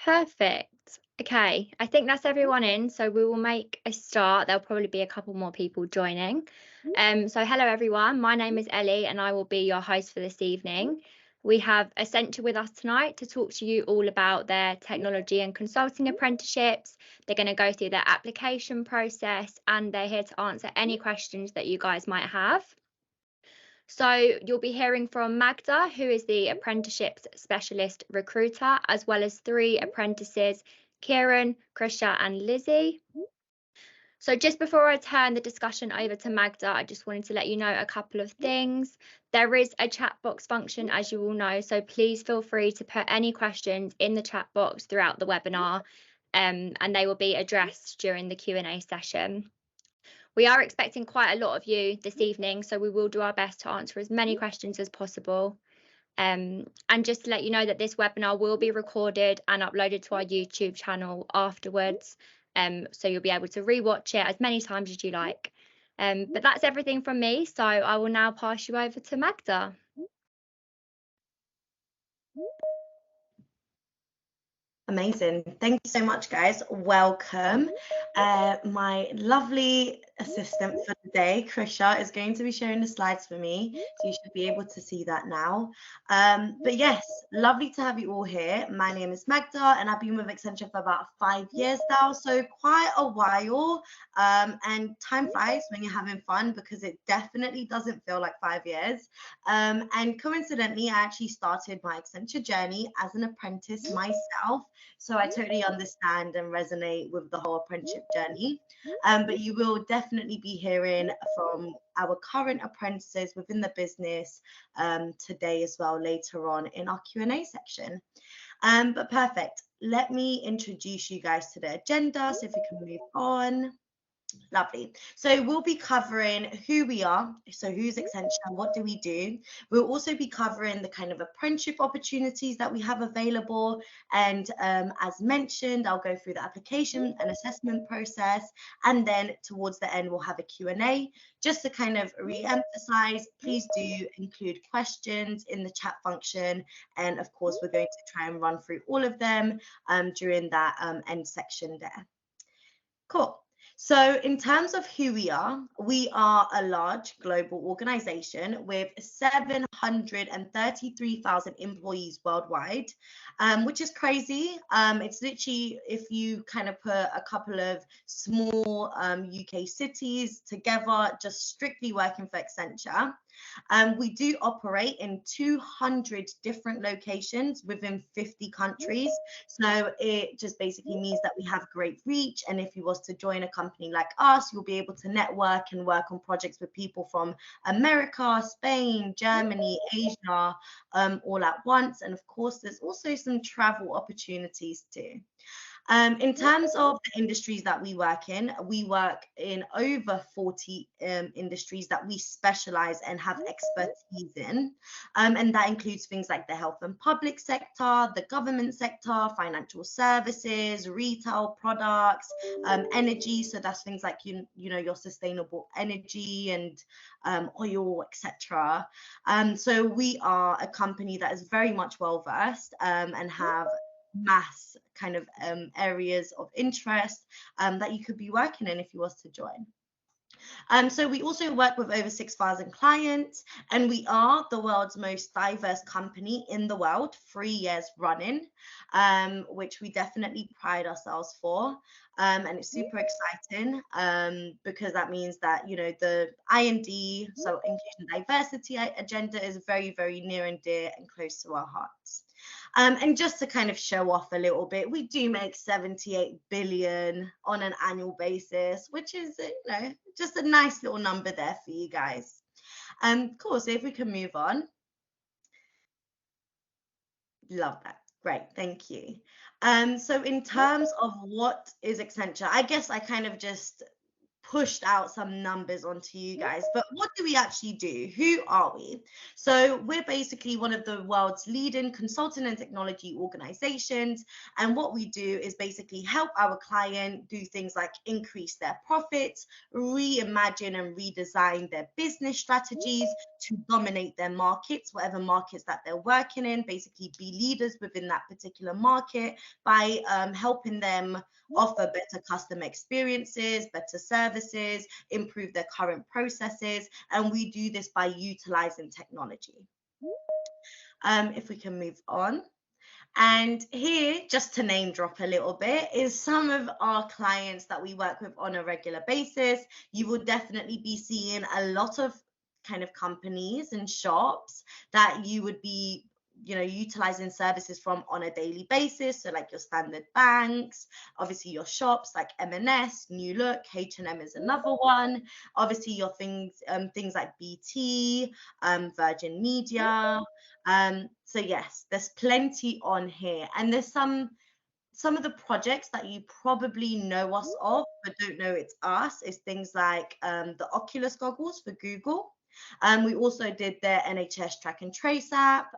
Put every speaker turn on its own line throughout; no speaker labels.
Perfect. Okay, I think that's everyone in, so we will make a start. There'll probably be a couple more people joining. So hello everyone, my name is Ellie and I will be your host for this evening. We have Accenture with us tonight to talk to you all about their technology and consulting apprenticeships. They're going to go through their application process and they're here to answer any questions that you guys might have. So you'll be hearing from Magda, who is the apprenticeships specialist recruiter, as well as three apprentices, Kieran, Krisha and Lizzie. So just before I turn the discussion over to Magda, I just wanted to let you know a couple of things. There is a chat box function, as you all know, so please feel free to put any questions in the chat box throughout the webinar, and they will be addressed during the Q&A session. We are expecting quite a lot of you this evening, so we will do our best to answer as many questions as possible. And just to let you know that this webinar will be recorded and uploaded to our YouTube channel afterwards. So you'll be able to rewatch it as many times as you like. But that's everything from me, so I will now pass you over to Magda.
Amazing. Thank you so much, guys. Welcome. My lovely assistant for today, Krisha, is going to be sharing the slides for me, so you should be able to see that now. But yes, lovely to have you all here. My name is Magda, and I've been with Accenture for about 5 years now, so quite a while. And time flies when you're having fun, because it definitely doesn't feel like 5 years. And coincidentally, I actually started my Accenture journey as an apprentice myself. So I totally understand and resonate with the whole apprenticeship journey. But you will definitely be hearing from our current apprentices within the business today as well, later on in our Q&A section. But perfect. Let me introduce you guys to the agenda. So if we can move on. Lovely. So we'll be covering who we are. So who's Accenture? What do we do? We'll also be covering the kind of apprenticeship opportunities that we have available. And as mentioned, I'll go through the application and assessment process. And then towards the end, we'll have a Q&A. Just to kind of re-emphasize, please do include questions in the chat function. And of course, we're going to try and run through all of them during that end section there. Cool. So in terms of who we are a large global organization with 733,000 employees worldwide, which is crazy. It's literally, if you kind of put a couple of small UK cities together, just strictly working for Accenture. We do operate in 200 different locations within 50 countries. So it just basically means that we have great reach. And if you was to join a company like us, you'll be able to network and work on projects with people from America, Spain, Germany, Asia, all at once. And of course, there's also some travel opportunities too. In terms of the industries that we work in over 40 industries that we specialize and have expertise in. And that includes things like the health and public sector, the government sector, financial services, retail products, energy. So that's things like, you know, your sustainable energy and oil, etc. So we are a company that is very much well versed and have mass kind of areas of interest that you could be working in if you was to join. So we also work with over 6,000 clients, and we are the world's most diverse company in the world, 3 years running, which we definitely pride ourselves for. And it's super exciting because that means that, you know, the IND, so inclusion and diversity agenda, is very, very near and dear and close to our hearts. And just to kind of show off a little bit, we do make 78 billion on an annual basis, which is, you know, just a nice little number there for you guys. Cool, so if we can move on. Love that. Great, thank you. So in terms of what is Accenture, I guess I kind of just pushed out some numbers onto you guys, but what do we actually do? Who are we? So we're basically one of the world's leading consulting and technology organizations, and what we do is basically help our client do things like increase their profits, reimagine and redesign their business strategies to dominate their markets, whatever markets that they're working in, basically be leaders within that particular market by helping them offer better customer experiences, better services, improve their current processes, and we do this by utilizing technology. If we can move on. And here, just to name drop a little bit, is some of our clients that we work with on a regular basis. You will definitely be seeing a lot of kind of companies and shops that you would be utilizing services from on a daily basis. So like your standard banks, obviously your shops like M&S, New Look, H&M is another one. Obviously your things like BT, Virgin Media. So yes, there's plenty on here, and there's some of the projects that you probably know us of but don't know it's us is things like the Oculus goggles for Google. We also did their NHS track and trace app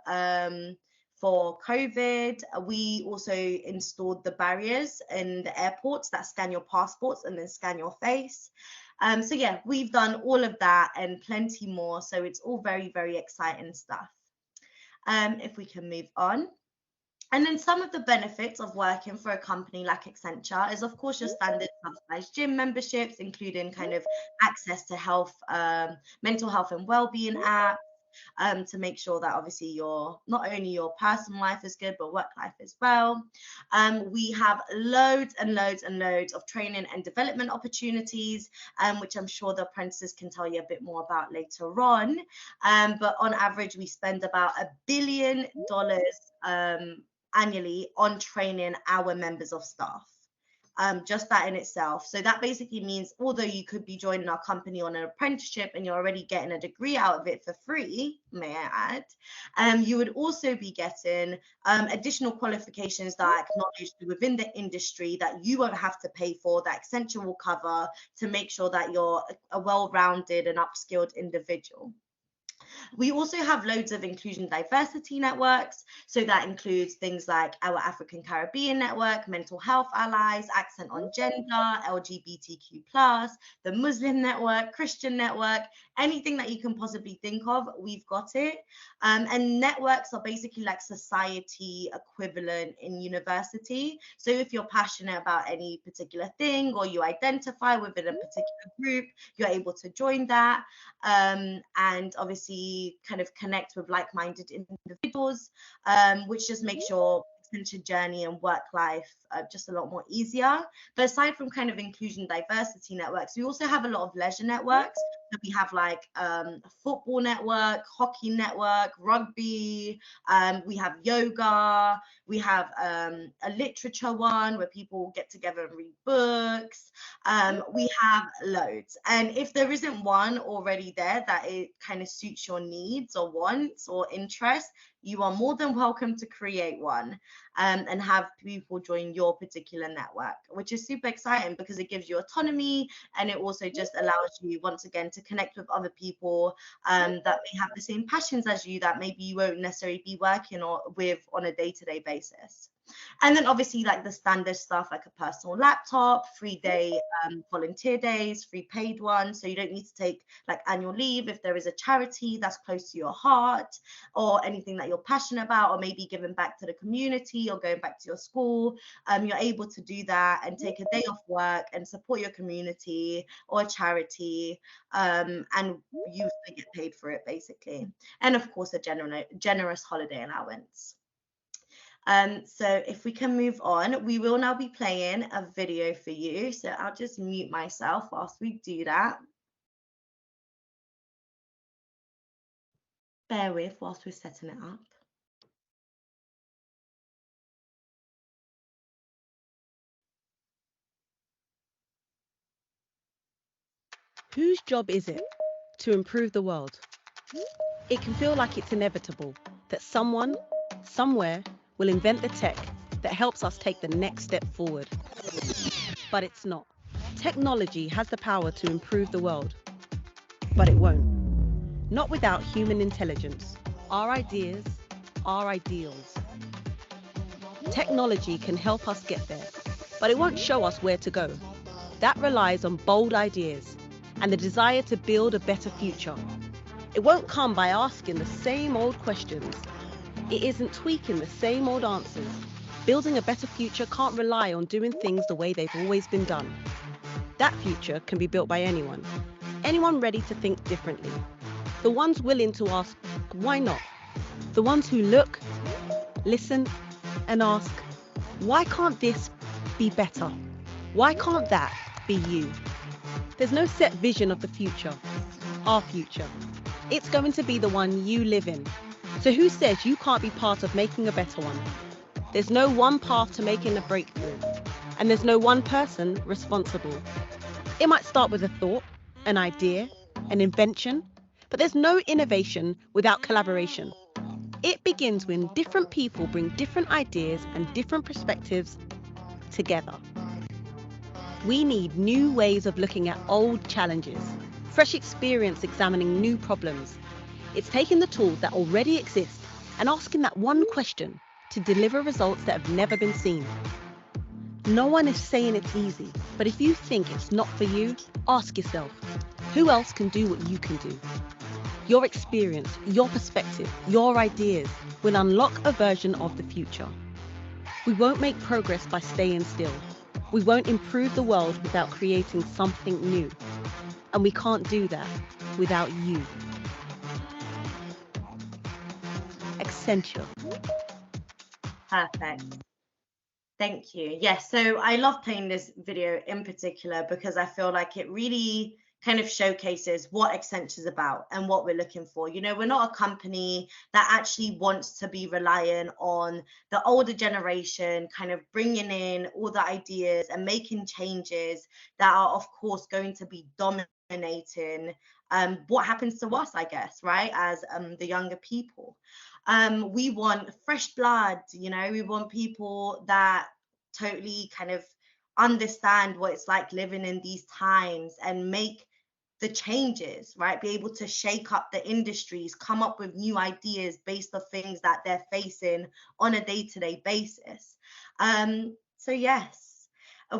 for COVID. We also installed the barriers in the airports that scan your passports and then scan your face. So yeah, we've done all of that and plenty more. So it's all very, very exciting stuff. If we can move on. And then some of the benefits of working for a company like Accenture is, of course, your standard subsidized gym memberships, including kind of access to health, mental health and well-being apps, to make sure that obviously not only your personal life is good, but work life as well. We have loads and loads and loads of training and development opportunities, which I'm sure the apprentices can tell you a bit more about later on. But on average, we spend about $1 billion annually on training our members of staff. Just that in itself. So that basically means although you could be joining our company on an apprenticeship and you're already getting a degree out of it for free, may I add, you would also be getting additional qualifications that are acknowledged within the industry that you won't have to pay for, that Accenture will cover to make sure that you're a well-rounded and upskilled individual. We also have loads of inclusion diversity networks. So that includes things like our African Caribbean network, mental health allies, accent on gender, LGBTQ+, the Muslim network, Christian network, anything that you can possibly think of, we've got it. And networks are basically like society equivalent in university. So if you're passionate about any particular thing or you identify within a particular group, you're able to join that. And obviously kind of connect with like-minded individuals, which just makes your Accenture journey and work life just a lot more easier. But aside from kind of inclusion diversity networks, we also have a lot of leisure networks. So we have like a football network, hockey network, rugby, we have yoga, we have a literature one where people get together and read books. We have loads, and if there isn't one already there that it kind of suits your needs or wants or interests, you are more than welcome to create one and have people join your particular network, which is super exciting because it gives you autonomy and it also just allows you once again to connect with other people that may have the same passions as you that maybe you won't necessarily be working with on a day-to-day basis. And then obviously like the standard stuff like a personal laptop, 3-day volunteer days, free paid ones. So you don't need to take like annual leave if there is a charity that's close to your heart or anything that you're passionate about, or maybe giving back to the community or going back to your school. You're able to do that and take a day off work and support your community or a charity, and you get paid for it basically. And of course, a generous holiday allowance. So if we can move on, we will now be playing a video for you. So I'll just mute myself whilst we do that. Bear with whilst we're setting it up.
Whose job is it to improve the world? It can feel like it's inevitable that someone, somewhere, will invent the tech that helps us take the next step forward. But it's not. Technology has the power to improve the world, but it won't. Not without human intelligence, our ideas, our ideals. Technology can help us get there, but it won't show us where to go. That relies on bold ideas and the desire to build a better future. It won't come by asking the same old questions. It isn't tweaking the same old answers. Building a better future can't rely on doing things the way they've always been done. That future can be built by anyone ready to think differently. The ones willing to ask, why not? The ones who look, listen, and ask, why can't this be better? Why can't that be you? There's no set vision of the future, our future. It's going to be the one you live in. So who says you can't be part of making a better one? There's no one path to making a breakthrough, and there's no one person responsible. It might start with a thought, an idea, an invention, but there's no innovation without collaboration. It begins when different people bring different ideas and different perspectives together. We need new ways of looking at old challenges, fresh experience examining new problems. It's taking the tools that already exist and asking that one question to deliver results that have never been seen. No one is saying it's easy, but if you think it's not for you, ask yourself, who else can do what you can do? Your experience, your perspective, your ideas will unlock a version of the future. We won't make progress by staying still. We won't improve the world without creating something new. And we can't do that without you. Accenture.
Perfect. Thank you. Yes, so I love playing this video in particular because I feel like it really kind of showcases what Accenture is about and what we're looking for. You know, we're not a company that actually wants to be relying on the older generation, kind of bringing in all the ideas and making changes that are, of course, going to be dominating what happens to us, I guess, right, as the younger people. We want fresh blood, you know, we want people that totally kind of understand what it's like living in these times and make the changes, right? Be able to shake up the industries, come up with new ideas based on things that they're facing on a day-to-day basis. So yes,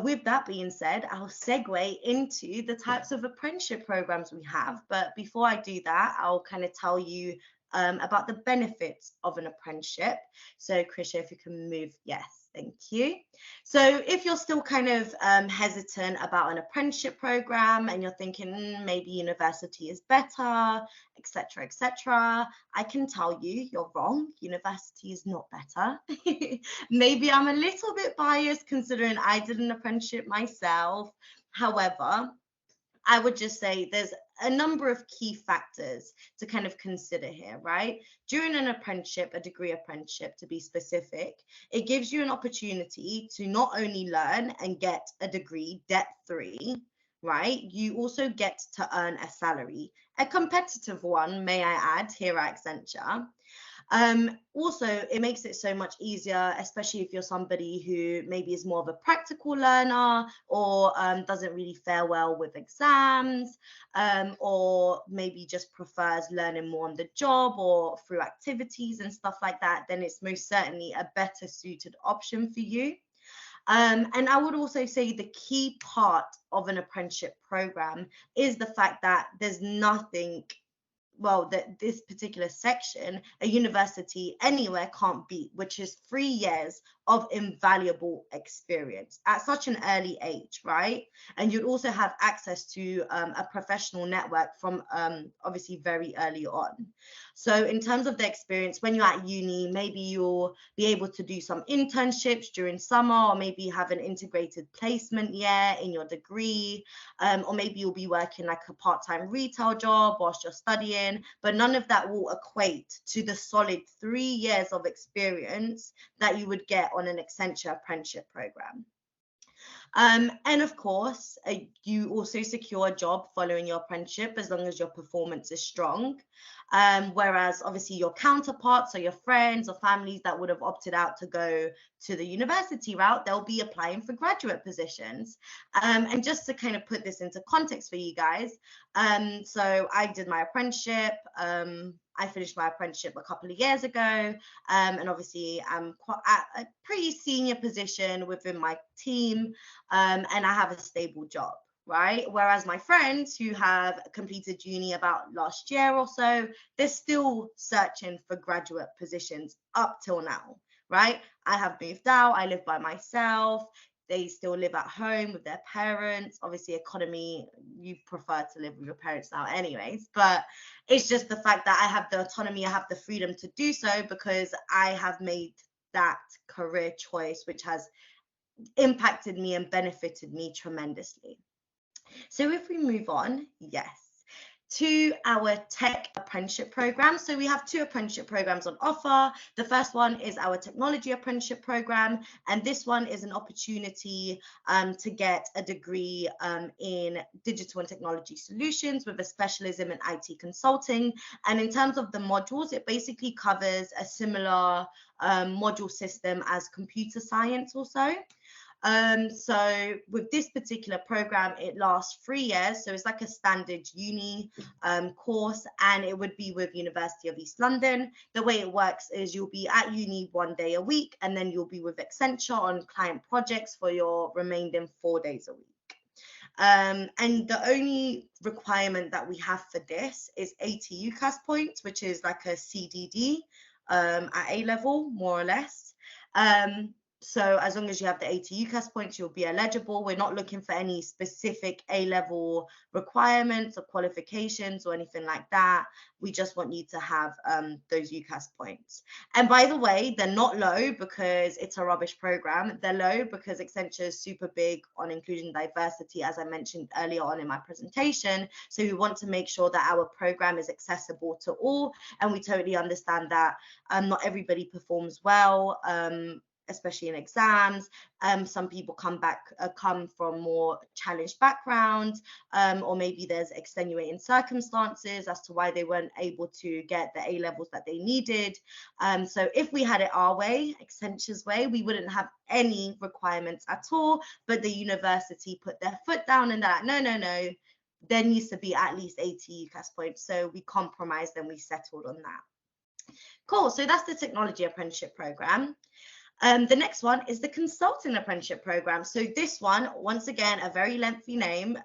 with that being said, I'll segue into the types of apprenticeship programs we have. But before I do that, I'll kind of tell you about the benefits of an apprenticeship. So Krisha, if you can move, yes, thank you. So if you're still kind of hesitant about an apprenticeship program and you're thinking maybe university is better, etc., I can tell you you're wrong. University is not better. Maybe I'm a little bit biased considering I did an apprenticeship myself. However, I would just say there's a number of key factors to kind of consider here, right? During an apprenticeship, a degree apprenticeship to be specific, it gives you an opportunity to not only learn and get a degree debt-free, right? You also get to earn a salary, a competitive one, may I add, here at Accenture. Also, it makes it so much easier, especially if you're somebody who maybe is more of a practical learner or doesn't really fare well with exams, or maybe just prefers learning more on the job or through activities and stuff like that, then it's most certainly a better suited option for you. And I would also say the key part of an apprenticeship program is the fact that there's nothing, well, that this particular section a university anywhere can't beat, which is 3 years of invaluable experience at such an early age, right? And you'd also have access to a professional network from obviously very early on. So in terms of the experience, when you're at uni, maybe you'll be able to do some internships during summer, or maybe you have an integrated placement year in your degree, or maybe you'll be working like a part-time retail job whilst you're studying, but none of that will equate to the solid 3 years of experience that you would get on an Accenture apprenticeship program. And of course, you also secure a job following your apprenticeship as long as your performance is strong. Whereas obviously your counterparts, so your friends or families that would have opted out to go to the university route, they'll be applying for graduate positions. And just to kind of put this into context for you guys, so I did my apprenticeship. I finished my apprenticeship a couple of years ago, and obviously I'm quite at a pretty senior position within my team, and I have a stable job, right? Whereas my friends who have completed uni about last year or so, they're still searching for graduate positions up till now, right? I have moved out, I live by myself. They still live at home with their parents. Obviously, economy, you prefer to live with your parents now anyways, but it's just the fact that I have the autonomy, I have the freedom to do so because I have made that career choice, which has impacted me and benefited me tremendously. So if we move on, yes, to our tech apprenticeship program. So we have 2 apprenticeship programs on offer. The first one is our technology apprenticeship program, and this one is an opportunity to get a degree in digital and technology solutions with a specialism in IT consulting. And in terms of the modules, it basically covers a similar module system as computer science also. So with this particular program, it lasts 3 years. So it's like a standard uni course, and it would be with University of East London. The way it works is you'll be at uni 1 day a week, and then you'll be with Accenture on client projects for your remaining 4 days a week. And the only requirement that we have for this is 80 UCAS points, which is like a CDD at A level, more or less. So as long as you have the 80 UCAS points, you'll be eligible. We're not looking for any specific A-level requirements or qualifications or anything like that. We just want you to have those UCAS points. And by the way, they're not low because it's a rubbish program. They're low because Accenture is super big on inclusion and diversity, as I mentioned earlier on in my presentation. So we want to make sure that our program is accessible to all. And we totally understand that not everybody performs well, especially in exams. Some people come from more challenged backgrounds, or maybe there's extenuating circumstances as to why they weren't able to get the A levels that they needed. So if we had it our way, Accenture's way, we wouldn't have any requirements at all, but the university put their foot down and that, no, there needs to be at least 80 UCAS points. So we compromised and we settled on that. Cool, so that's the technology apprenticeship program. The next one is the consulting apprenticeship program. So this one, once again, a very lengthy name,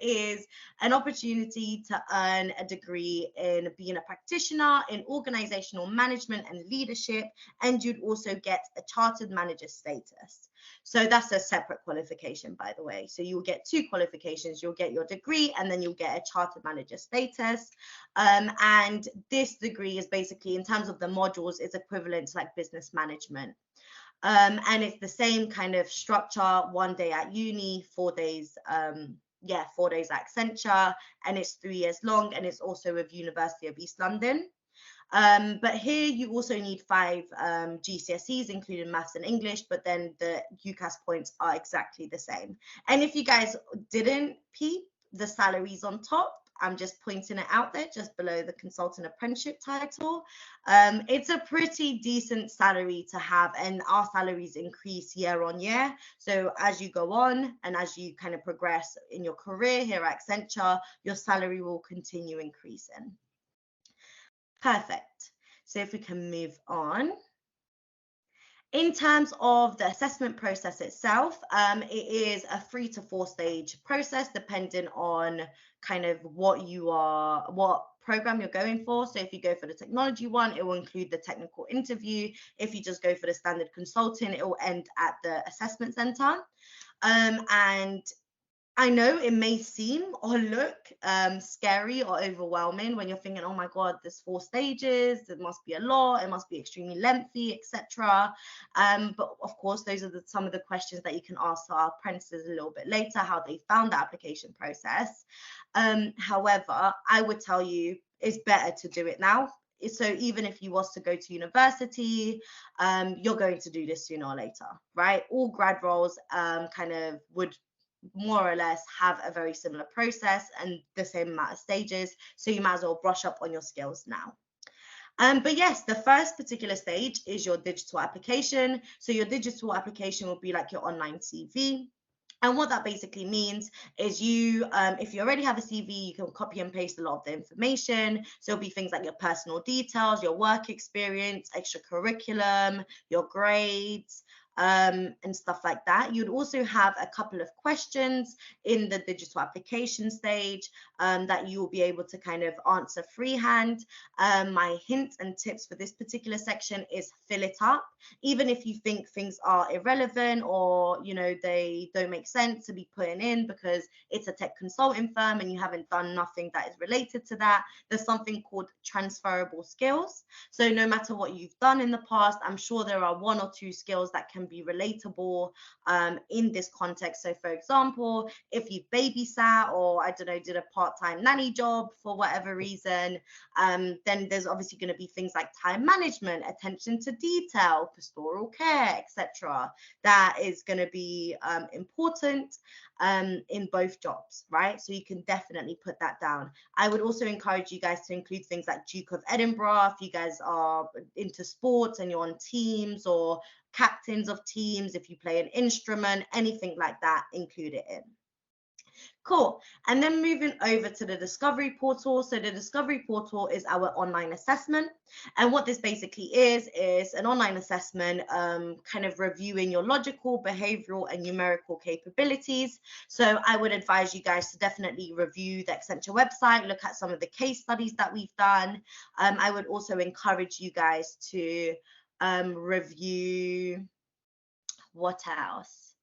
is an opportunity to earn a degree in being a practitioner in organizational management and leadership, and you'd also get a chartered manager status. So that's a separate qualification, by the way. So you'll get 2 qualifications. You'll get your degree, and then you'll get a chartered manager status. And this degree is basically, in terms of the modules, is equivalent to like business management. And it's the same kind of structure, 1 day at uni, 4 days, 4 days at Accenture, and it's 3 years long, and it's also with University of East London. But here you also need 5 GCSEs, including maths and English, but then the UCAS points are exactly the same. And if you guys didn't peep the salaries on top, I'm just pointing it out there, just below the consultant apprenticeship title. It's a pretty decent salary to have, and our salaries increase year on year. So as you go on and as you kind of progress in your career here at Accenture, your salary will continue increasing. Perfect. So if we can move on. In terms of the assessment process itself, it is a 3 to 4 stage process, depending on kind of what program you're going for. So if you go for the technology one, it will include the technical interview. If you just go for the standard consulting, it will end at the assessment center. And I know it may seem or look scary or overwhelming when you're thinking, oh my God, there's 4 stages, there must be a lot, it must be extremely lengthy, etc. But of course, those are some of the questions that you can ask our apprentices a little bit later, how they found the application process. However, I would tell you it's better to do it now. So even if you was to go to university, you're going to do this sooner or later, right? All grad roles kind of would more or less have a very similar process and the same amount of stages. So you might as well brush up on your skills now. But yes, the first particular stage is your digital application. So your digital application will be like your online CV. And what that basically means is you, if you already have a CV, you can copy and paste a lot of the information. So it'll be things like your personal details, your work experience, extra curriculum, your grades, and stuff like that. You'd also have a couple of questions in the digital application stage that you will be able to kind of answer freehand. My hint and tips for this particular section is fill it up. Even if you think things are irrelevant or, you know, they don't make sense to be putting in because it's a tech consulting firm and you haven't done nothing that is related to that, there's something called transferable skills. So no matter what you've done in the past, I'm sure there are 1 or 2 skills that can be relatable in this context. So for example, if you babysat or I don't know, did a part-time nanny job for whatever reason, then there's obviously going to be things like time management, attention to detail, pastoral care, etc. That is going to be important in both jobs, right? So you can definitely put that down. I would also encourage you guys to include things like Duke of Edinburgh if you guys are into sports and you're on teams, or captains of teams if you play an instrument, anything like that, include it in. Cool. And then moving over to the Discovery Portal. So the Discovery Portal is our online assessment. And what this basically is an online assessment kind of reviewing your logical, behavioral, and numerical capabilities. So I would advise you guys to definitely review the Accenture website, look at some of the case studies that we've done. I would also encourage you guys to review, what else?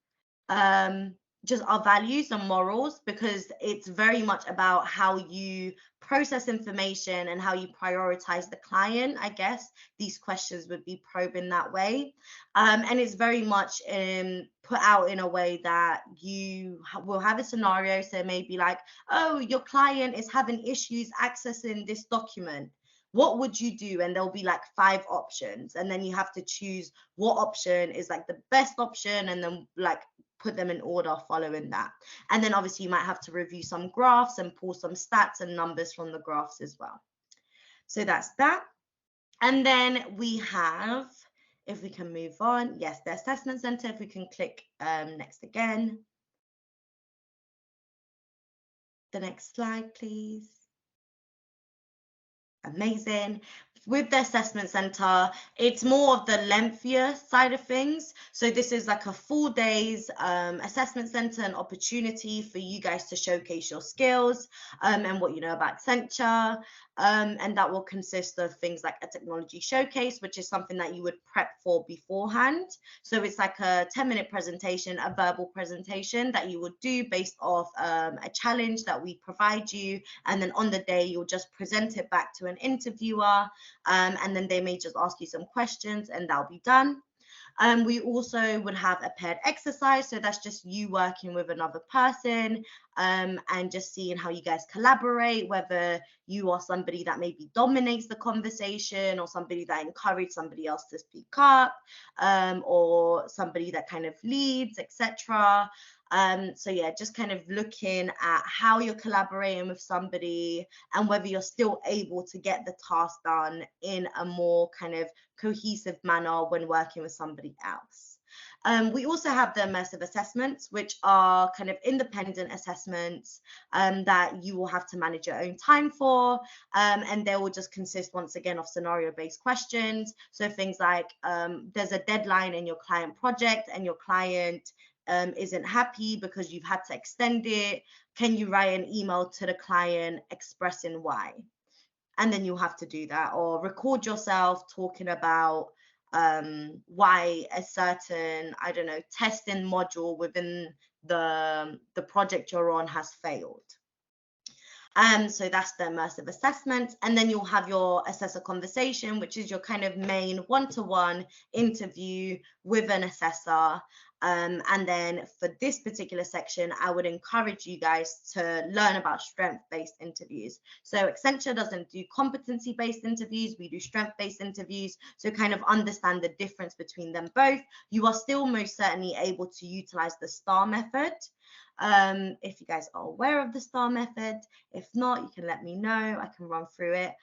Just our values and morals, because it's very much about how you process information and how you prioritize the client. I guess these questions would be probing that way. And it's very much put out in a way that you will have a scenario. So maybe like, oh, your client is having issues accessing this document. What would you do? And there'll be like 5 options, and then you have to choose what option is like the best option, and then like put them in order following that. And then obviously you might have to review some graphs and pull some stats and numbers from the graphs as well. So that's that. And then we have, if we can move on, yes, the assessment center. If we can click next again. The next slide, please. Amazing. With the assessment center, it's more of the lengthier side of things. So this is like a full day's assessment center, an opportunity for you guys to showcase your skills and what you know about Accenture. And that will consist of things like a technology showcase, which is something that you would prep for beforehand. So it's like a 10-minute presentation, a verbal presentation that you would do based off a challenge that we provide you. And then on the day, you'll just present it back to an interviewer. And then they may just ask you some questions and that'll be done. We also would have a paired exercise. So that's just you working with another person and just seeing how you guys collaborate, whether you are somebody that maybe dominates the conversation or somebody that encourages somebody else to speak up, or somebody that kind of leads, etc. So yeah, just kind of looking at how you're collaborating with somebody and whether you're still able to get the task done in a more kind of cohesive manner when working with somebody else. We also have the immersive assessments, which are kind of independent assessments that you will have to manage your own time for. And they will just consist once again of scenario-based questions. So things like there's a deadline in your client project and your client isn't happy because you've had to extend it. Can you write an email to the client expressing why? And then you'll have to do that, or record yourself talking about why a certain, I don't know, testing module within the project you're on has failed. So that's the immersive assessment. And then you'll have your assessor conversation, which is your kind of main one-to-one interview with an assessor. And then for this particular section, I would encourage you guys to learn about strength-based interviews. So Accenture doesn't do competency-based interviews, we do strength-based interviews. So kind of understand the difference between them both. You are still most certainly able to utilize the STAR method. If you guys are aware of the STAR method. If not, you can let me know. I can run through it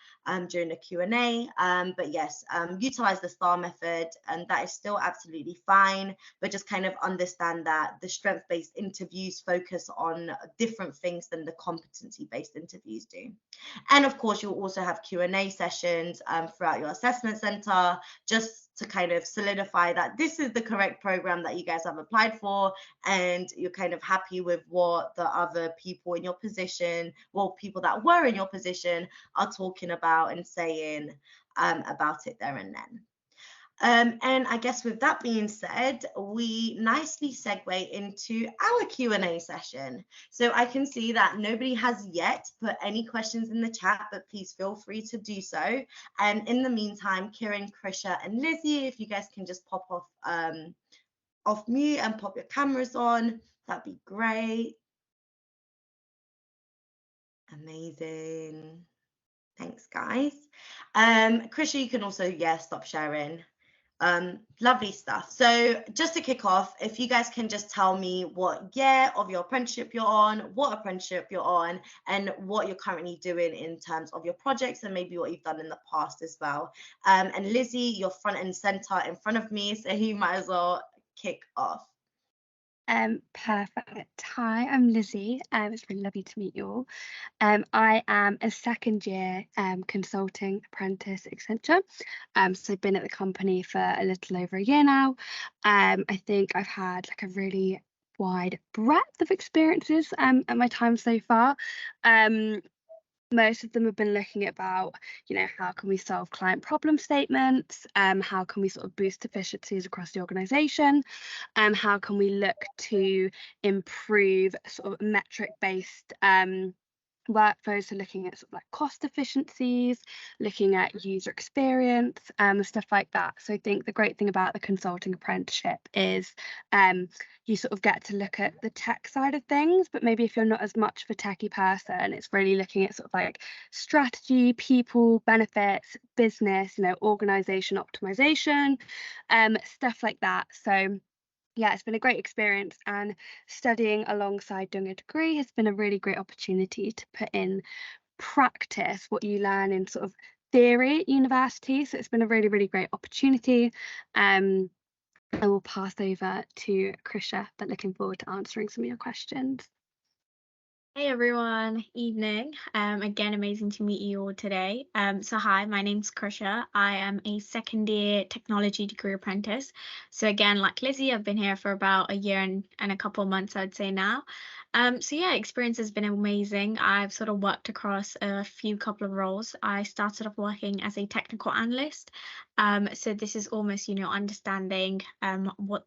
during the Q&A. But yes, utilize the STAR method, and that is still absolutely fine. But just kind of understand that the strength-based interviews focus on different things than the competency-based interviews do. And of course, you'll also have Q&A sessions throughout your assessment center, just to kind of solidify that this is the correct program that you guys have applied for, and you're kind of happy with what the other people in your position, well, people that were in your position are talking about and saying about it there and then. And I guess with that being said, we nicely segue into our Q&A session. So I can see that nobody has yet put any questions in the chat, but please feel free to do so. And in the meantime, Kieran, Krisha, and Lizzie, if you guys can just pop off mute and pop your cameras on, that'd be great. Amazing. Thanks, guys. Krisha, you can also, stop sharing. Lovely stuff. So just to kick off, if you guys can just tell me what year of your apprenticeship you're on, what apprenticeship you're on, and what you're currently doing in terms of your projects, and maybe what you've done in the past as well. And Lizzie, you're front and center in front of me, so you might as well kick off.
Perfect. Hi, I'm Lizzie. It's really lovely to meet you all. I am a second year consulting apprentice at Accenture. So I've been at the company for a little over a year now. I think I've had like a really wide breadth of experiences at my time so far. Most of them have been looking at about, how can we solve client problem statements? How can we sort of boost efficiencies across the organisation? How can we look to improve sort of metric-based workflows, so looking at sort of like cost efficiencies, looking at user experience, stuff like that. So I think the great thing about the consulting apprenticeship is you sort of get to look at the tech side of things, but maybe if you're not as much of a techie person, it's really looking at sort of like strategy, people, benefits, business, organization optimization, stuff like that. So yeah, it's been a great experience, and studying alongside doing a degree has been a really great opportunity to put in practice what you learn in sort of theory at university. So it's been a really, really great opportunity. I will pass over to Krisha, but looking forward to answering some of your questions.
Hey everyone, evening. Again, amazing to meet you all today. So hi, my name's Krisha. I am a second year technology degree apprentice. So again, like Lizzie, I've been here for about a year and a couple of months, I'd say now. So yeah, experience has been amazing. I've sort of worked across a couple of roles. I started off working as a technical analyst. So this is almost, understanding what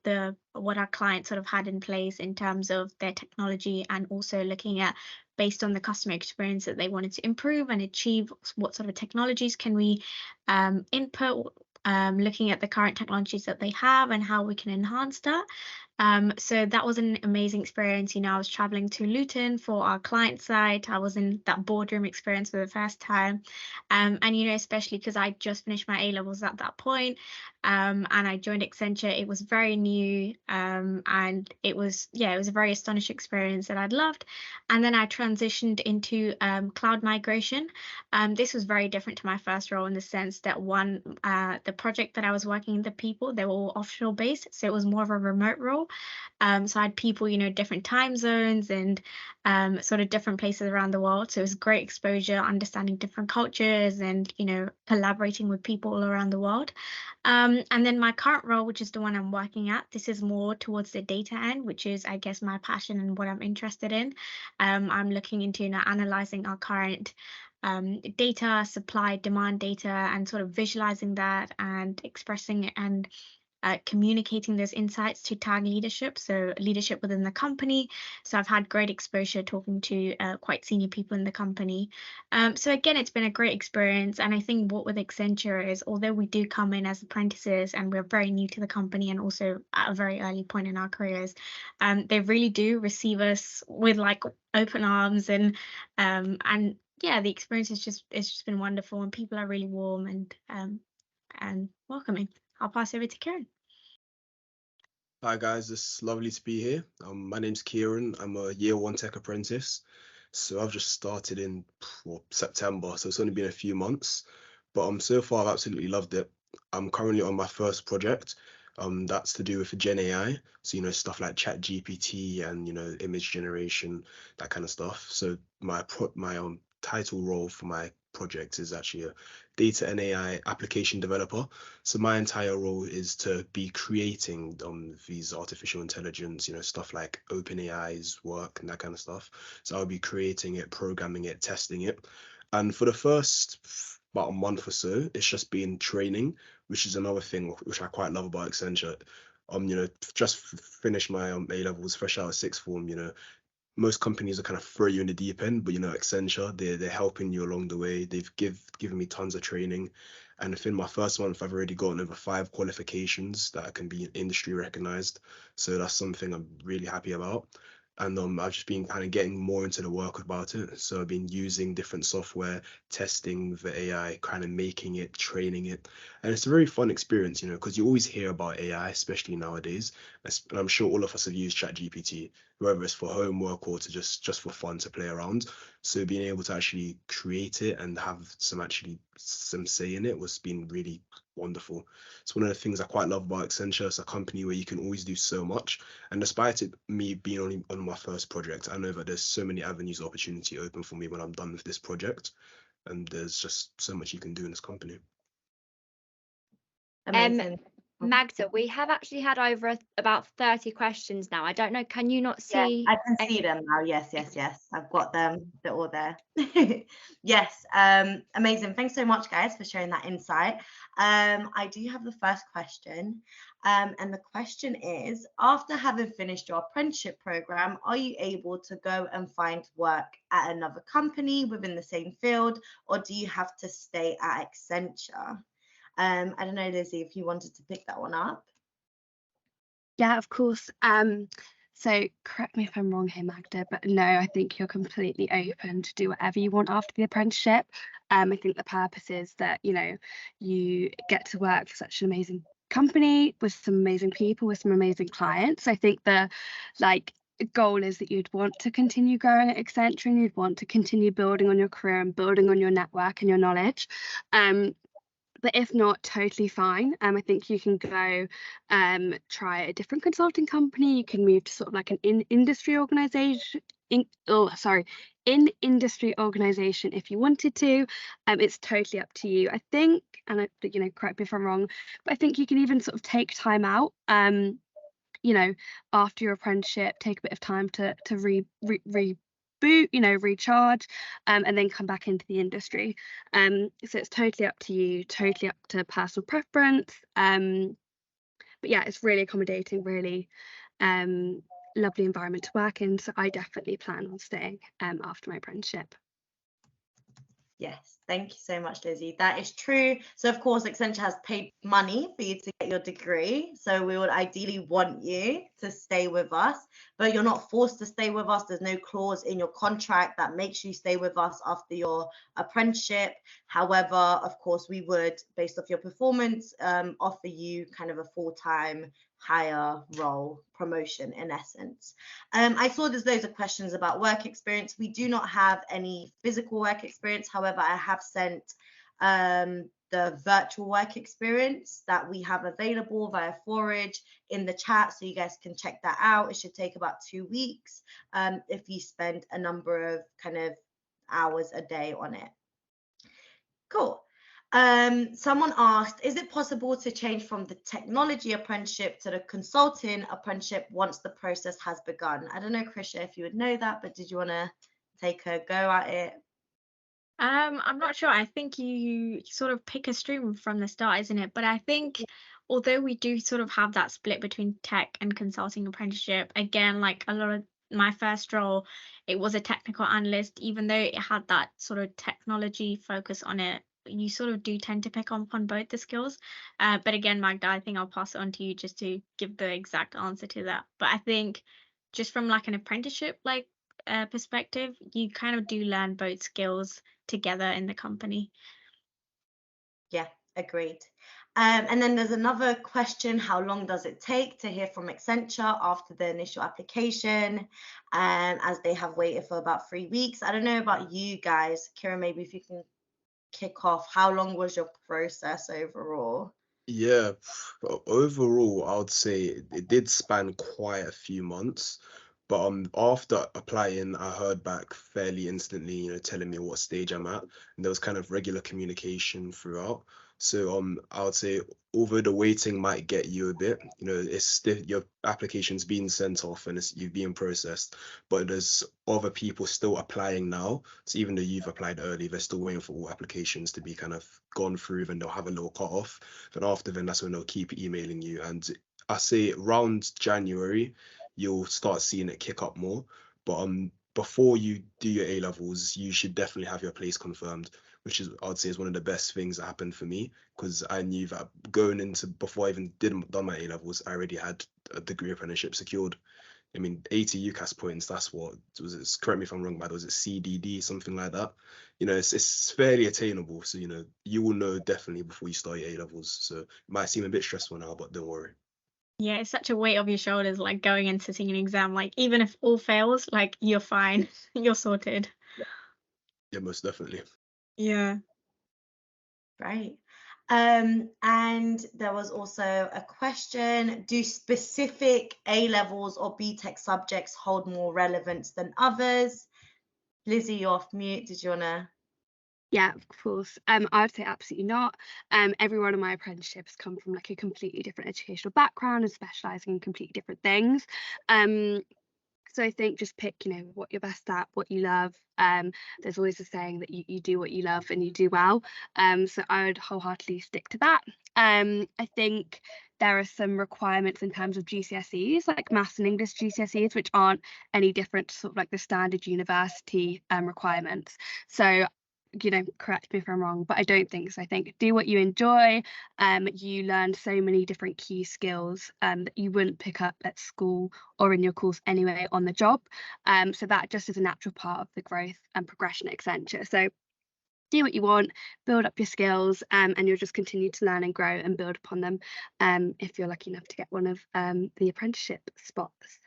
our clients sort of had in place in terms of their technology, and also looking at, based on the customer experience that they wanted to improve and achieve, what sort of technologies can we input, looking at the current technologies that they have and how we can enhance that. So that was an amazing experience. I was traveling to Luton for our client site. I was in that boardroom experience for the first time. And, especially because I just finished my A-levels at that point, and I joined Accenture. It was very new, and it was a very astonishing experience that I'd loved. And then I transitioned into cloud migration. This was very different to my first role in the sense that the project that I was working with, the people, they were all offshore based. So it was more of a remote role. So I had people, different time zones and sort of different places around the world. So it was great exposure, understanding different cultures and, collaborating with people all around the world. And then my current role, which is the one I'm working at, this is more towards the data end, which is, I guess, my passion and what I'm interested in. I'm looking into analyzing our current data, supply, demand data, and sort of visualizing that and expressing it and communicating those insights to tag leadership, so leadership within the company. So I've had great exposure talking to quite senior people in the company. So again, it's been a great experience. And I think what with Accenture is, although we do come in as apprentices and we're very new to the company and also at a very early point in our careers, they really do receive us with like open arms, and yeah, the experience it's just been wonderful, and people are really warm and welcoming. I'll pass over to Karen.
Hi guys, it's lovely to be here. My name's Kieran. I'm a year one tech apprentice. So I've just started in September, so it's only been a few months. But so far I've absolutely loved it. I'm currently on my first project. That's to do with Gen AI. So stuff like Chat GPT and image generation, that kind of stuff. So my title role for my project is actually a data and AI application developer. So my entire role is to be creating these artificial intelligence, stuff like OpenAI's work and that kind of stuff. So I'll be creating it, programming it, testing it. And for the first about a month or so, it's just been training, which is another thing which I quite love about Accenture. Just finished my A levels, fresh out of sixth form. Most companies are kind of throw you in the deep end, but Accenture, they're helping you along the way. They've given me tons of training, and within my first month, I've already gotten over 5 qualifications that can be industry recognized. So that's something I'm really happy about. And I've just been kind of getting more into the work about it. So I've been using different software, testing the AI, kind of making it, training it, and it's a very fun experience, because you always hear about AI, especially nowadays. And I'm sure all of us have used ChatGPT, whether it's for homework or to just for fun to play around. So being able to actually create it and have some say in it was been really wonderful. It's one of the things I quite love about Accenture. It's a company where you can always do so much. And despite me being only on my first project, I know that there's so many avenues of opportunity open for me when I'm done with this project. And there's just so much you can do in this company.
Amazing.
Magda, we have actually had over about 30 questions now. I don't know, can you not
Yeah,
see?
I can see them now. Yes. I've got them. They're all there. Yes. Amazing. Thanks so much, guys, for sharing that insight. I do have the first question. And the question is, after having finished your apprenticeship program, are you able to go and find work at another company within the same field, or do you have to stay at Accenture? I don't know, Lizzie, if you wanted to pick that one up.
Yeah, of course. So correct me if I'm wrong here, Magda, but no, I think you're completely open to do whatever you want after the apprenticeship. I think the purpose is that, you get to work for such an amazing company with some amazing people, with some amazing clients. I think the goal is that you'd want to continue growing at Accenture and you'd want to continue building on your career and building on your network and your knowledge. But if not, totally fine. I think you can go try a different consulting company. You can move to sort of like an industry organization. In industry organization if you wanted to. It's totally up to you. I think, and correct me if I'm wrong, but I think you can even sort of take time out. After your apprenticeship, take a bit of time to reboot, recharge, and then come back into the industry. So it's totally up to you, totally up to personal preference. But yeah, it's really accommodating, really lovely environment to work in. So I definitely plan on staying after my apprenticeship.
Yes, thank you so much, Lizzie. That is true. So, of course, Accenture has paid money for you to get your degree. So we would ideally want you to stay with us, but you're not forced to stay with us. There's no clause in your contract that makes you stay with us after your apprenticeship. However, of course, we would, based off your performance, offer you kind of a full-time higher role promotion in essence. I saw there's loads of questions about work experience. We do not have any physical work experience. However, I have sent the virtual work experience that we have available via Forage in the chat, so you guys can check that out. It should take about 2 weeks if you spend a number of kind of hours a day on it. Cool. Someone asked, is it possible to change from the technology apprenticeship to the consulting apprenticeship once the process has begun? I don't know, Krisha, if you would know that, but did you want to take a go at it?
I'm not sure. I think you sort of pick a stream from the start, isn't it? But I think although we do sort of have that split between tech and consulting apprenticeship, again, like a lot of my first role, it was a technical analyst, even though it had that sort of technology focus on it. You sort of do tend to pick up on both the skills. But again, Magda, I think I'll pass it on to you just to give the exact answer to that. But I think just from like an apprenticeship perspective, you kind of do learn both skills together in the company.
Yeah, agreed. And then there's another question: how long does it take to hear from Accenture after the initial application? As they have waited for about 3 weeks. I don't know about you guys. Kira, maybe if you can kick off, how long was your process overall?
Yeah, overall, I would say it did span quite a few months. But after applying, I heard back fairly instantly, telling me what stage I'm at, and there was kind of regular communication throughout. So I would say, although the waiting might get you a bit, it's still your application's being sent off and you're being processed, but there's other people still applying now. So even though you've applied early, they're still waiting for all applications to be kind of gone through, and they'll have a little cut off. Then after then, that's when they'll keep emailing you. And I say around January, you'll start seeing it kick up more. But before you do your A levels, you should definitely have your place confirmed, which is, I'd say, is one of the best things that happened for me, because I knew that going into, before I even done my A levels, I already had a degree apprenticeship secured. I mean, 80 UCAS points, that's what was it? Correct me if I'm wrong, but was it CDD, something like that? It's fairly attainable. So, you will know definitely before you start your A levels. So it might seem a bit stressful now, but don't worry.
Yeah, it's such a weight off your shoulders, like going and sitting an exam. Like even if all fails, like you're fine, you're sorted.
Yeah, most definitely.
Yeah.
Right. And there was also a question: do specific A levels or BTEC subjects hold more relevance than others? Lizzie, you're off mute. Did you wanna?
Yeah, of course. I would say absolutely not. Every one of my apprenticeships come from like a completely different educational background and specialising in completely different things. So I think just pick, what you're best at, what you love. There's always a saying that you do what you love and you do well. So I would wholeheartedly stick to that. I think there are some requirements in terms of GCSEs, like Maths and English GCSEs, which aren't any different to sort of like the standard university requirements. So correct me if I'm wrong, but I don't think so. I think do what you enjoy. You learn so many different key skills that you wouldn't pick up at school or in your course anyway on the job. So that just is a natural part of the growth and progression at Accenture. So do what you want, build up your skills, and you'll just continue to learn and grow and build upon them if you're lucky enough to get one of the apprenticeship spots.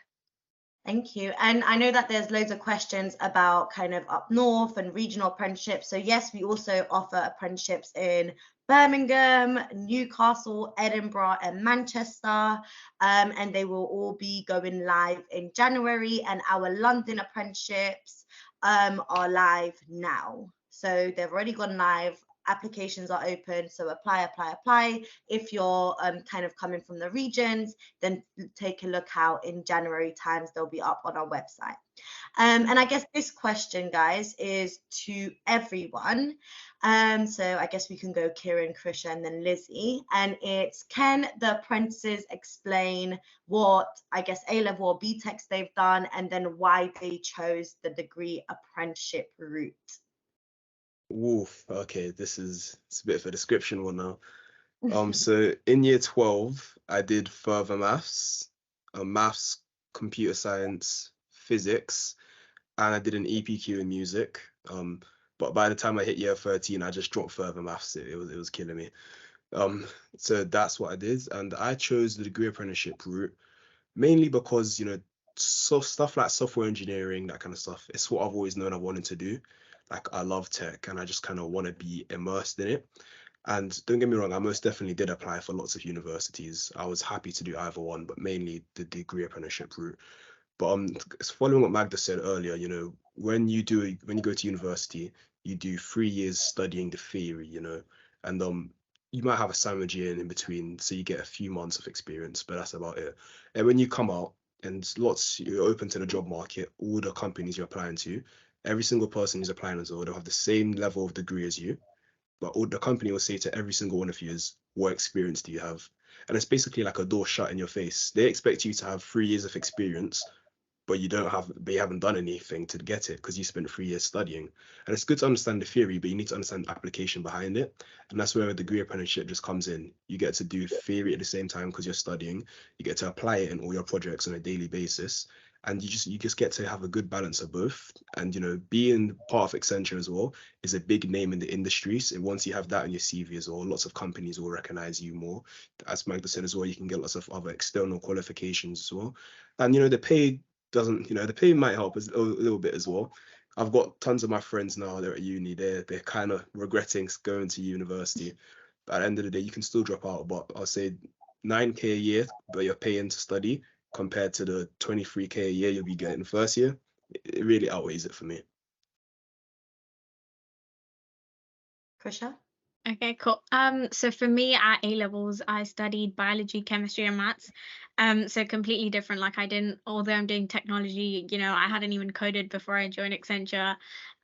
Thank you. And I know that there's loads of questions about kind of up north and regional apprenticeships. So yes, we also offer apprenticeships in Birmingham, Newcastle, Edinburgh, and Manchester. And they will all be going live in January. And our London apprenticeships are live now. So they've already gone live. Applications are open, so apply. If you're kind of coming from the regions, then take a look out in January times. They'll be up on our website. And I guess this question, guys, is to everyone. So I guess we can go Kieran, Krisha, and then Lizzie. And it's, can the apprentices explain what, I guess, A-level or BTECs they've done, and then why they chose the degree apprenticeship route?
Oof, okay, it's a bit of a description one now. So in year 12, I did further maths, computer science, physics, and I did an EPQ in music. But by the time I hit year 13, I just dropped further maths. It was killing me. So that's what I did, and I chose the degree apprenticeship route mainly because so stuff like software engineering, that kind of stuff, it's what I've always known I wanted to do. Like, I love tech and I just kind of want to be immersed in it. And don't get me wrong, I most definitely did apply for lots of universities. I was happy to do either one, but mainly the degree apprenticeship route. But following what Magda said earlier, when you go to university, you do 3 years studying the theory, and you might have a sandwich year in between, so you get a few months of experience, but that's about it. And when you come out and you're open to the job market, all the companies you're applying to, every single person who's applying as well, they'll have the same level of degree as you, but all the company will say to every single one of you is, what experience do you have? And it's basically like a door shut in your face. They expect you to have 3 years of experience, but you haven't done anything to get it because you spent 3 years studying. And it's good to understand the theory, but you need to understand the application behind it. And that's where a degree apprenticeship just comes in. You get to do theory at the same time because you're studying. You get to apply it in all your projects on a daily basis. and you just get to have a good balance of both. And you know, being part of Accenture as well is a big name in the industry. So once you have that on your CV as well, lots of companies will recognize you more. As Magda said as well, you can get lots of other external qualifications as well. And you know, the pay doesn't, you know, the pay might help a little bit as well. I've got tons of my friends now, they're at uni, they're kind of regretting going to university. But at the end of the day, you can still drop out, but I'll say 9K a year, but you're paying to study, compared to the 23K a year you'll be getting first year, it really outweighs it for me.
Krisha?
Okay, cool. So for me at A levels, I studied biology, chemistry, and maths. So completely different. Like although I'm doing technology, you know, I hadn't even coded before I joined Accenture.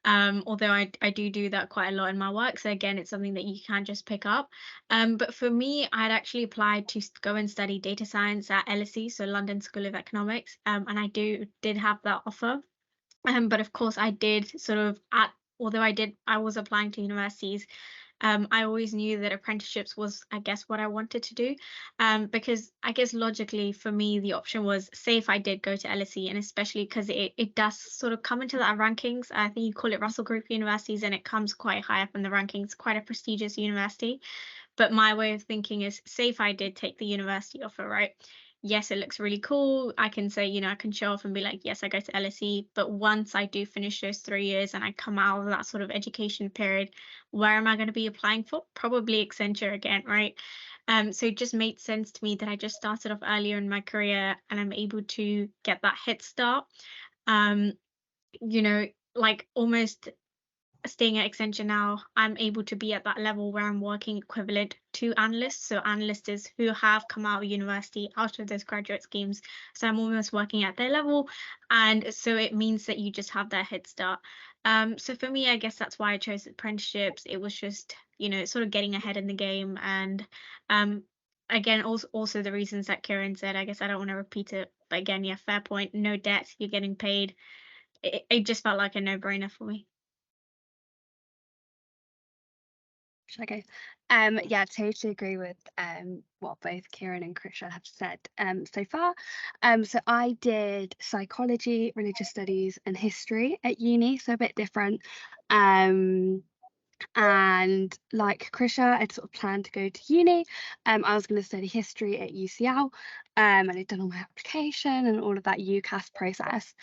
Although I do that quite a lot in my work. So again, it's something that you can just pick up. But for me, I'd actually applied to go and study data science at LSE, so London School of Economics. And I did have that offer. But of course, I did sort of although I was applying to universities. I always knew that apprenticeships was, I guess, what I wanted to do, because I guess logically for me, the option was, say if I did go to LSE, and especially because it does sort of come into that rankings. I think you call it Russell Group universities, and it comes quite high up in the rankings, quite a prestigious university. But my way of thinking is, say if I did take the university offer, right? Yes, it looks really cool. I can say, you know, I can show off and be like, yes, I go to LSE. But once I do finish those 3 years and I come out of that sort of education period, where am I going to be applying for? Probably Accenture again, right? So it just made sense to me that I just started off earlier in my career and I'm able to get that head start. You know, like almost staying at Accenture now, I'm able to be at that level where I'm working equivalent to analysts. So analysts is who have come out of university, out of those graduate schemes. So I'm almost working at their level. And so it means that you just have that head start. So for me, I guess that's why I chose apprenticeships. It was just, you know, sort of getting ahead in the game. And again, also the reasons that Kieran said, I guess I don't want to repeat it. But again, yeah, fair point. No debt, you're getting paid. It just felt like a no-brainer for me.
Okay. Yeah, totally agree with what both Kieran and Krisha have said so far. So I did psychology, religious studies, and history at uni, so a bit different. And like Krisha, I'd sort of planned to go to uni. I was going to study history at UCL, and I'd done all my application and all of that UCAS process.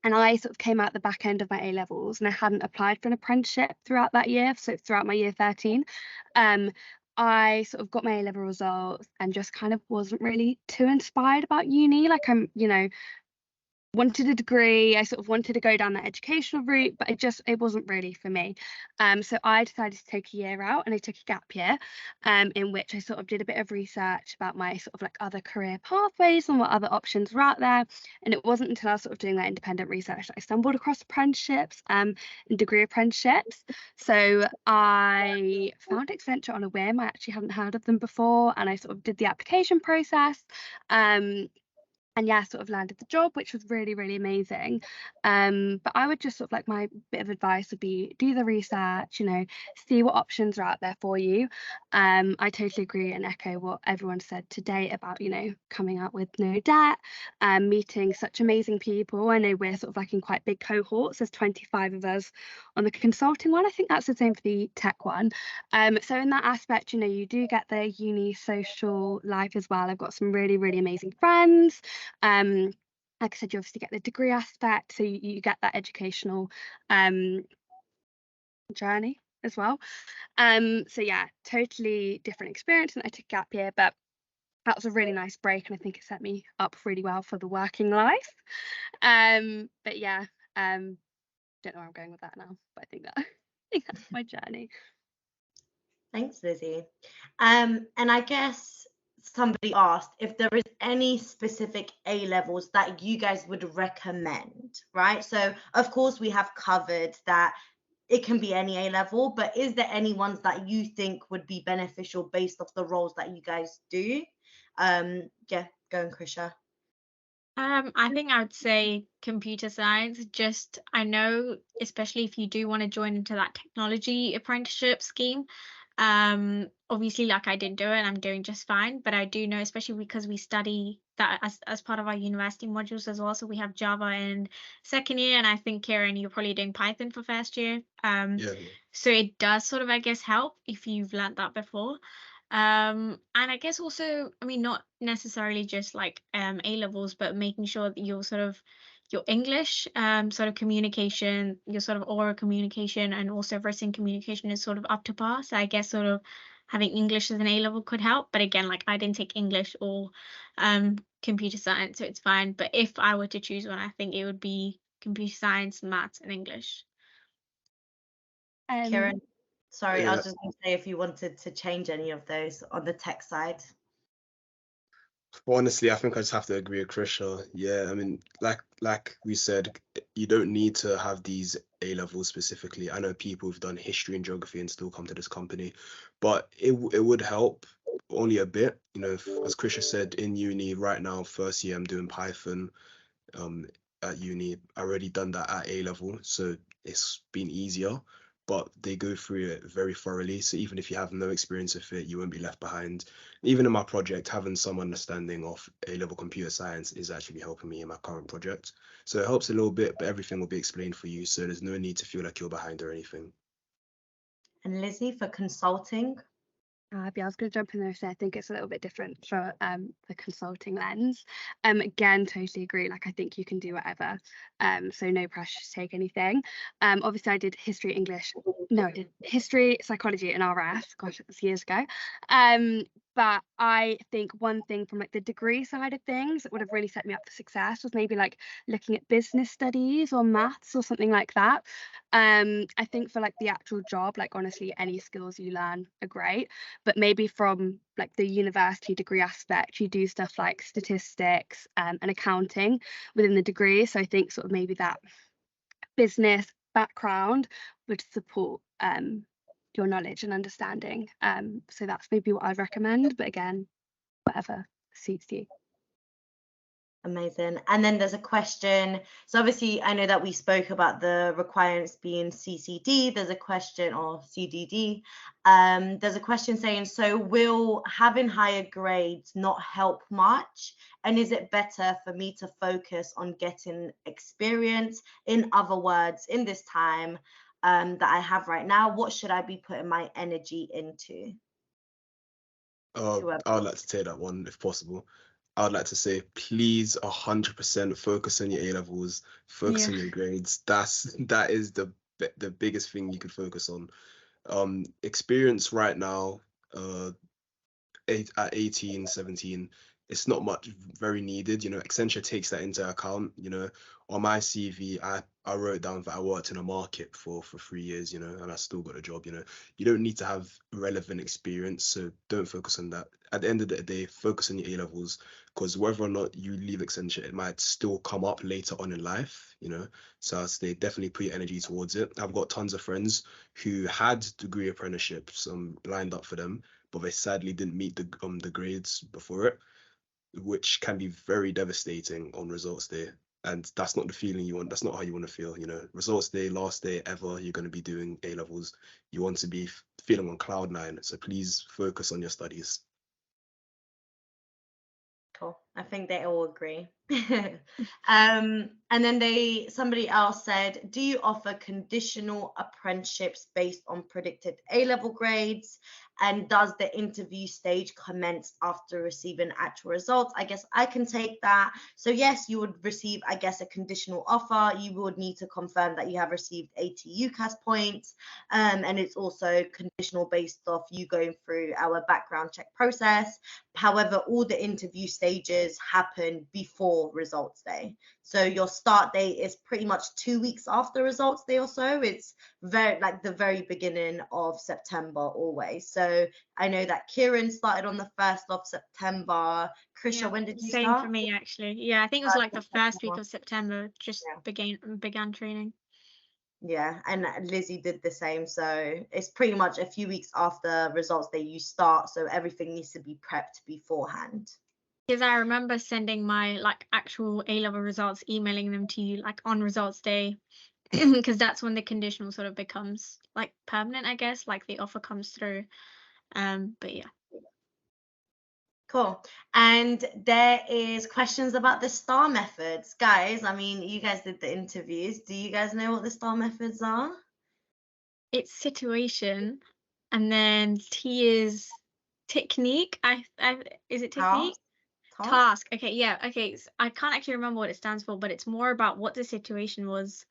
And I sort of came out the back end of my A levels and I hadn't applied for an apprenticeship throughout that year. So throughout my year 13, I sort of got my A level results and just kind of wasn't really too inspired about uni. Like you know, wanted a degree, I sort of wanted to go down that educational route, but it wasn't really for me. So I decided to take a year out and I took a gap year, in which I sort of did a bit of research about my sort of like other career pathways and what other options were out there. And it wasn't until I was sort of doing that independent research that I stumbled across apprenticeships and degree apprenticeships. So I found Accenture on a whim. I actually hadn't heard of them before, and I sort of did the application process. And yeah, sort of landed the job, which was really, really amazing. But I would just sort of like, my bit of advice would be, do the research, you know, see what options are out there for you. I totally agree and echo what everyone said today about, you know, coming out with no debt, meeting such amazing people. I know we're sort of like in quite big cohorts. There's 25 of us on the consulting one. I think that's the same for the tech one. So in that aspect, you know, you do get the uni social life as well. I've got some really, really amazing friends. Like I said, you obviously get the degree aspect, so you get that educational journey as well. So yeah, totally different experience, and I took a gap year, but that was a really nice break, and I think it set me up really well for the working life. But yeah, don't know where I'm going with that now, but I think that's my journey.
Thanks, Lizzie. And I guess somebody asked if there is any specific A levels that you guys would recommend, right? So of course we have covered that it can be any A level, but is there any ones that you think would be beneficial based off the roles that you guys do? Yeah, go on, Krisha.
I think I would say computer science. I know, especially if you do want to join into that technology apprenticeship scheme, Obviously, like, I didn't do it and I'm doing just fine, but I do know, especially because we study that as part of our university modules as well. So we have Java in second year, and I think, Kieran, you're probably doing Python for first year.
Yeah.
So it does sort of, I guess, help if you've learnt that before. And I guess also, I mean, not necessarily just like A levels, but making sure that you're sort of your English sort of communication, your sort of oral communication, and also written communication is sort of up to par. So I guess sort of having English as an A level could help. But again, like, I didn't take English or computer science, so it's fine. But if I were to choose one, I think it would be computer science, maths, and English.
Kieran, sorry, I
Yeah.
was just going to say if you wanted to change any of those on the tech side.
Honestly, I think I just have to agree with Krisha. Yeah, I mean, like we said, you don't need to have these A levels specifically. I know people who've done history and geography and still come to this company, but it would help only a bit. You know, as Krisha said, in uni right now, first year, I'm doing Python at uni. I already done that at A level, so it's been easier. But they go through it very thoroughly. So even if you have no experience with it, you won't be left behind. Even in my project, having some understanding of A-level computer science is actually helping me in my current project. So it helps a little bit, but everything will be explained for you. So there's no need to feel like you're behind or anything.
And Lizzie, for consulting?
Yeah, I was going to jump in there and say I think it's a little bit different for the consulting lens. Again, totally agree. Like, I think you can do whatever. So no pressure to take anything. Obviously, I did history, English. No, I did history, psychology, and RS. Gosh, it was years ago. But I think one thing from like the degree side of things that would have really set me up for success was maybe like looking at business studies or maths or something like that. I think for like the actual job, like honestly, any skills you learn are great. But maybe from like the university degree aspect, you do stuff like statistics and accounting within the degree. So I think sort of maybe that business background would support your knowledge and understanding. So that's maybe what I'd recommend. But again, whatever suits you.
Amazing. And then there's a question. So obviously, I know that we spoke about the requirements being CCD. There's a question, or CDD. There's a question saying, so will having higher grades not help much? And is it better for me to focus on getting experience? In other words, in this time that I have right now, what should I be putting my energy into?
I would like to take that one if possible. I would like to say, please 100% focus on your A levels, focus on your grades. That is the biggest thing you could focus on. Experience right now, at 18, 17, it's not much very needed. You know, Accenture takes that into account. You know, on my CV, I wrote down that I worked in a market for 3 years, you know, and I still got a job. You know, you don't need to have relevant experience, so don't focus on that. At the end of the day, focus on your A levels, because whether or not you leave Accenture, it might still come up later on in life, you know. So I'd say definitely put your energy towards it. I've got tons of friends who had degree apprenticeships lined up for them, but they sadly didn't meet the grades before it, which can be very devastating on results day. And that's not the feeling you want. That's not how you want to feel. You know, results day, last day ever, you're going to be doing A levels. You want to be feeling on cloud nine. So please focus on your studies.
Cool. I think they all agree. And then somebody else said, do you offer conditional apprenticeships based on predicted A-level grades? And does the interview stage commence after receiving actual results? I guess I can take that. So yes, you would receive, I guess, a conditional offer. You would need to confirm that you have received 80 UCAS points. And it's also conditional based off you going through our background check process. However, all the interview stages happen before results day. So your start date is pretty much 2 weeks after results day or so. It's very like the very beginning of September always. So I know that Kieran started on the 1st of September. Krisha, when did you
Same
start?
for me, actually. Yeah, I think it was like the first week of September, just began training.
Yeah, and Lizzie did the same. So it's pretty much a few weeks after results day you start. So everything needs to be prepped beforehand.
Because I remember sending my like actual A-level results, emailing them to you like on results day because that's when the conditional sort of becomes like permanent, I guess, like the offer comes through. But yeah.
Cool. And there is questions about the STAR methods. Guys, I mean, you guys did the interviews. Do you guys know what the STAR methods are?
It's situation, and then T is technique. Is it technique? Task. Okay, yeah. Okay. I can't actually remember what it stands for, but it's more about what the situation was,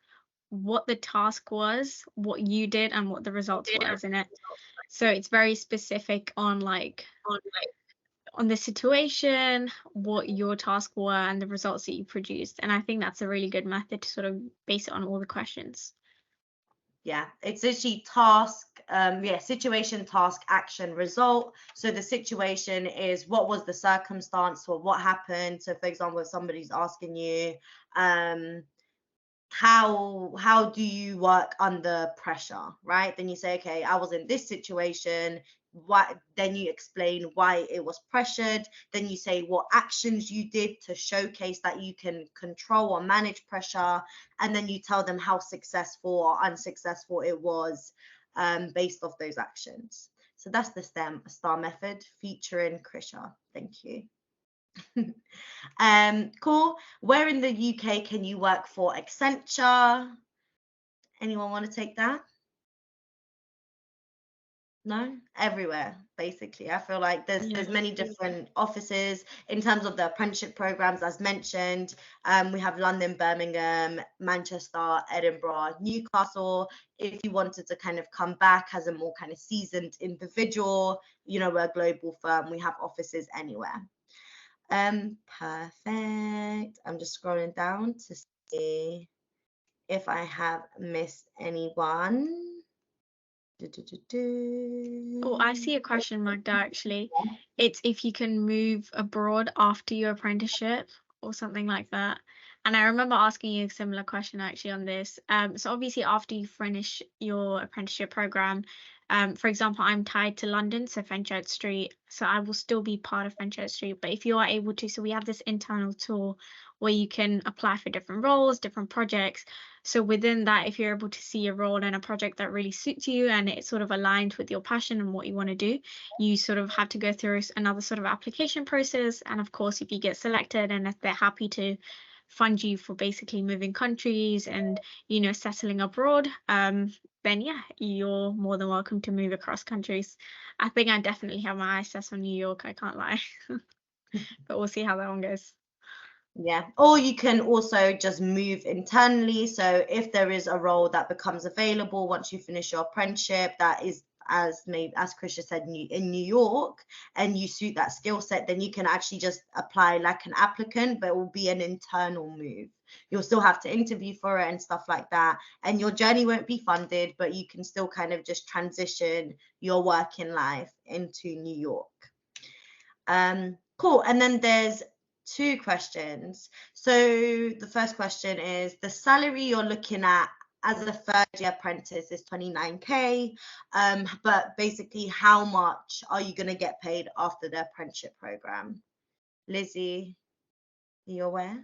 what the task was, what you did, and what the results were, isn't it? So it's very specific on on the situation, what your task were, and the results that you produced. And I think that's a really good method to sort of base it on all the questions.
Yeah, it's actually task, situation, task, action, result. So the situation is what was the circumstance or what happened. So for example, if somebody's asking you, how do you work under pressure, right? Then you say, okay, I was in this situation. What? Then you explain why it was pressured. Then you say what actions you did to showcase that you can control or manage pressure, and then you tell them how successful or unsuccessful it was based off those actions. So that's the STAR method featuring Krisha. Thank you. Cool. Where in the UK can you work for Accenture? Anyone want to take that? No, everywhere basically. I feel like there's many different offices in terms of the apprenticeship programs, as mentioned. We have London, Birmingham, Manchester, Edinburgh, Newcastle. If you wanted to kind of come back as a more kind of seasoned individual, you know, we're a global firm. We have offices anywhere. Perfect. I'm just scrolling down to see if I have missed anyone.
Oh, I see a question, Magda, actually. It's if you can move abroad after your apprenticeship or something like that. And I remember asking you a similar question actually on this. So obviously after you finish your apprenticeship program, for example, I'm tied to London, so Fenchurch Street, so I will still be part of Fenchurch Street. But if you are able to, so we have this internal tool where you can apply for different roles, different projects. So within that, if you're able to see a role and a project that really suits you and it's sort of aligned with your passion and what you want to do, you sort of have to go through another sort of application process. And of course, if you get selected and if they're happy to fund you for basically moving countries and, you know, settling abroad, then yeah, you're more than welcome to move across countries. I think I definitely have my eyes set on New York, I can't lie. But we'll see how that one goes.
Yeah, or you can also just move internally. So if there is a role that becomes available once you finish your apprenticeship that is, as Krisha said, in New York, and you suit that skill set, then you can actually just apply like an applicant, but it will be an internal move. You'll still have to interview for it and stuff like that, and your journey won't be funded, but you can still kind of just transition your working life into New York. Cool. And then there's two questions. So the first question is, the salary you're looking at as a third year apprentice is 29k, but basically how much are you going to get paid after the apprenticeship program? Lizzie, are you aware?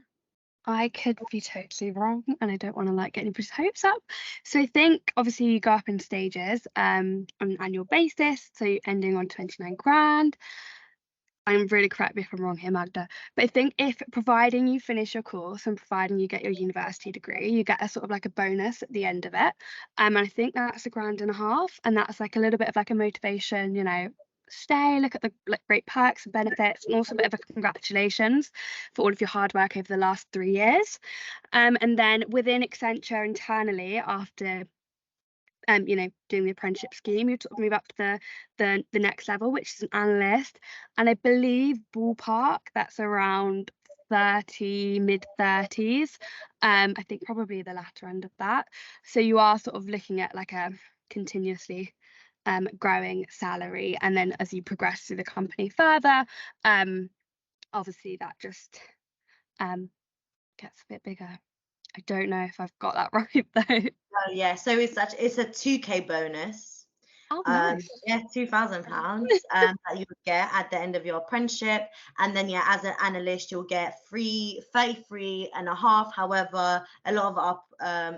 I could be totally wrong, and I don't want to like get anybody's hopes up. So I think obviously you go up in stages on an annual basis, so ending on 29 grand. I'm really, correct me if I'm wrong here, Magda, but I think if providing you finish your course and providing you get your university degree, you get a sort of like a bonus at the end of it. And I think that's £1.5 grand, and that's like a little bit of like a motivation, you know, stay, look at the like great perks and benefits, and also a bit of a congratulations for all of your hard work over the last 3 years. And then within Accenture internally, after you know, doing the apprenticeship scheme, you sort of move up to the next level, which is an analyst, and I believe ballpark that's around 30, mid-30s. I think probably the latter end of that. So you are sort of looking at like a continuously growing salary, and then as you progress through the company further, obviously that just gets a bit bigger. I don't know if I've got that right though.
Oh yeah, so it's a 2k bonus,
Oh, nice.
Yeah, £2,000 that you would get at the end of your apprenticeship. And then, yeah, as an analyst, you'll get 33.5. However, a lot of our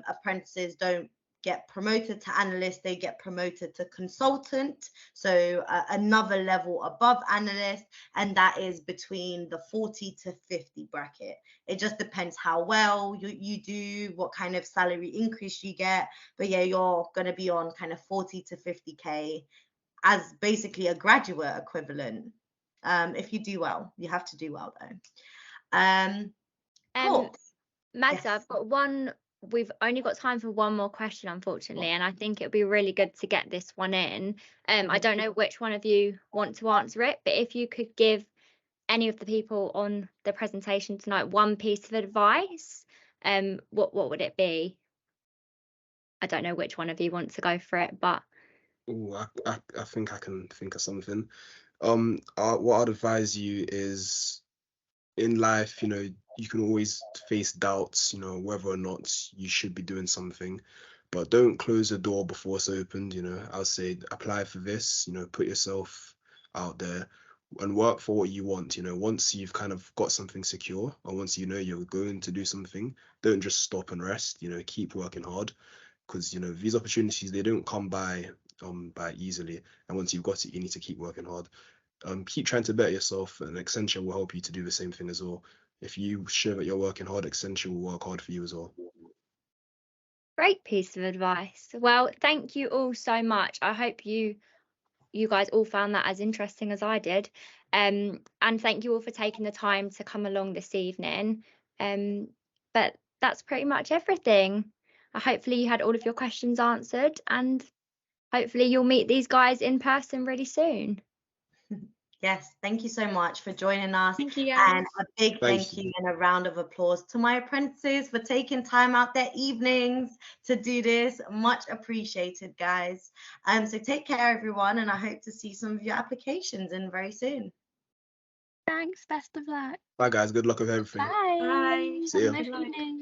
apprentices don't get promoted to analyst, they get promoted to consultant, so another level above analyst, and that is between the 40 to 50 bracket. It just depends how well you do, what kind of salary increase you get, but yeah, you're going to be on kind of 40 to 50k as basically a graduate equivalent. If you do well, you have to do well though. Cool.
Magda,
Yes.
I've got one. We've only got time for one more question, unfortunately, and I think it would be really good to get this one in. I don't know which one of you want to answer it, but if you could give any of the people on the presentation tonight one piece of advice, what would it be? I don't know which one of you wants to go for it, but
Ooh, I think I can think of something. What I'd advise you is, in life, you can always face doubts, whether or not you should be doing something, but don't close the door before it's opened. I'll say apply for this, put yourself out there and work for what you want. Once you've kind of got something secure, or once you're going to do something, don't just stop and rest. Keep working hard, because these opportunities, they don't come by easily, and once you've got it, you need to keep working hard. Keep trying to better yourself, and Accenture will help you to do the same thing as well. If you show that you're working hard, Accenture will work hard for you as well.
great piece of advice. Well, thank you all so much. I hope you guys all found that as interesting as I did. And thank you all for taking the time to come along this evening. But that's pretty much everything. Hopefully you had all of your questions answered, and hopefully you'll meet these guys in person really soon.
Yes, thank you so much for joining us.
Thank you, guys.
And a big thank you and a round of applause to my apprentices for taking time out their evenings to do this. Much appreciated, guys. So take care, everyone, and I hope to see some of your applications in very soon.
Thanks. Best of luck.
Bye, guys. Good luck with everything.
Bye.
Bye.
See ya.
Have a nice evening.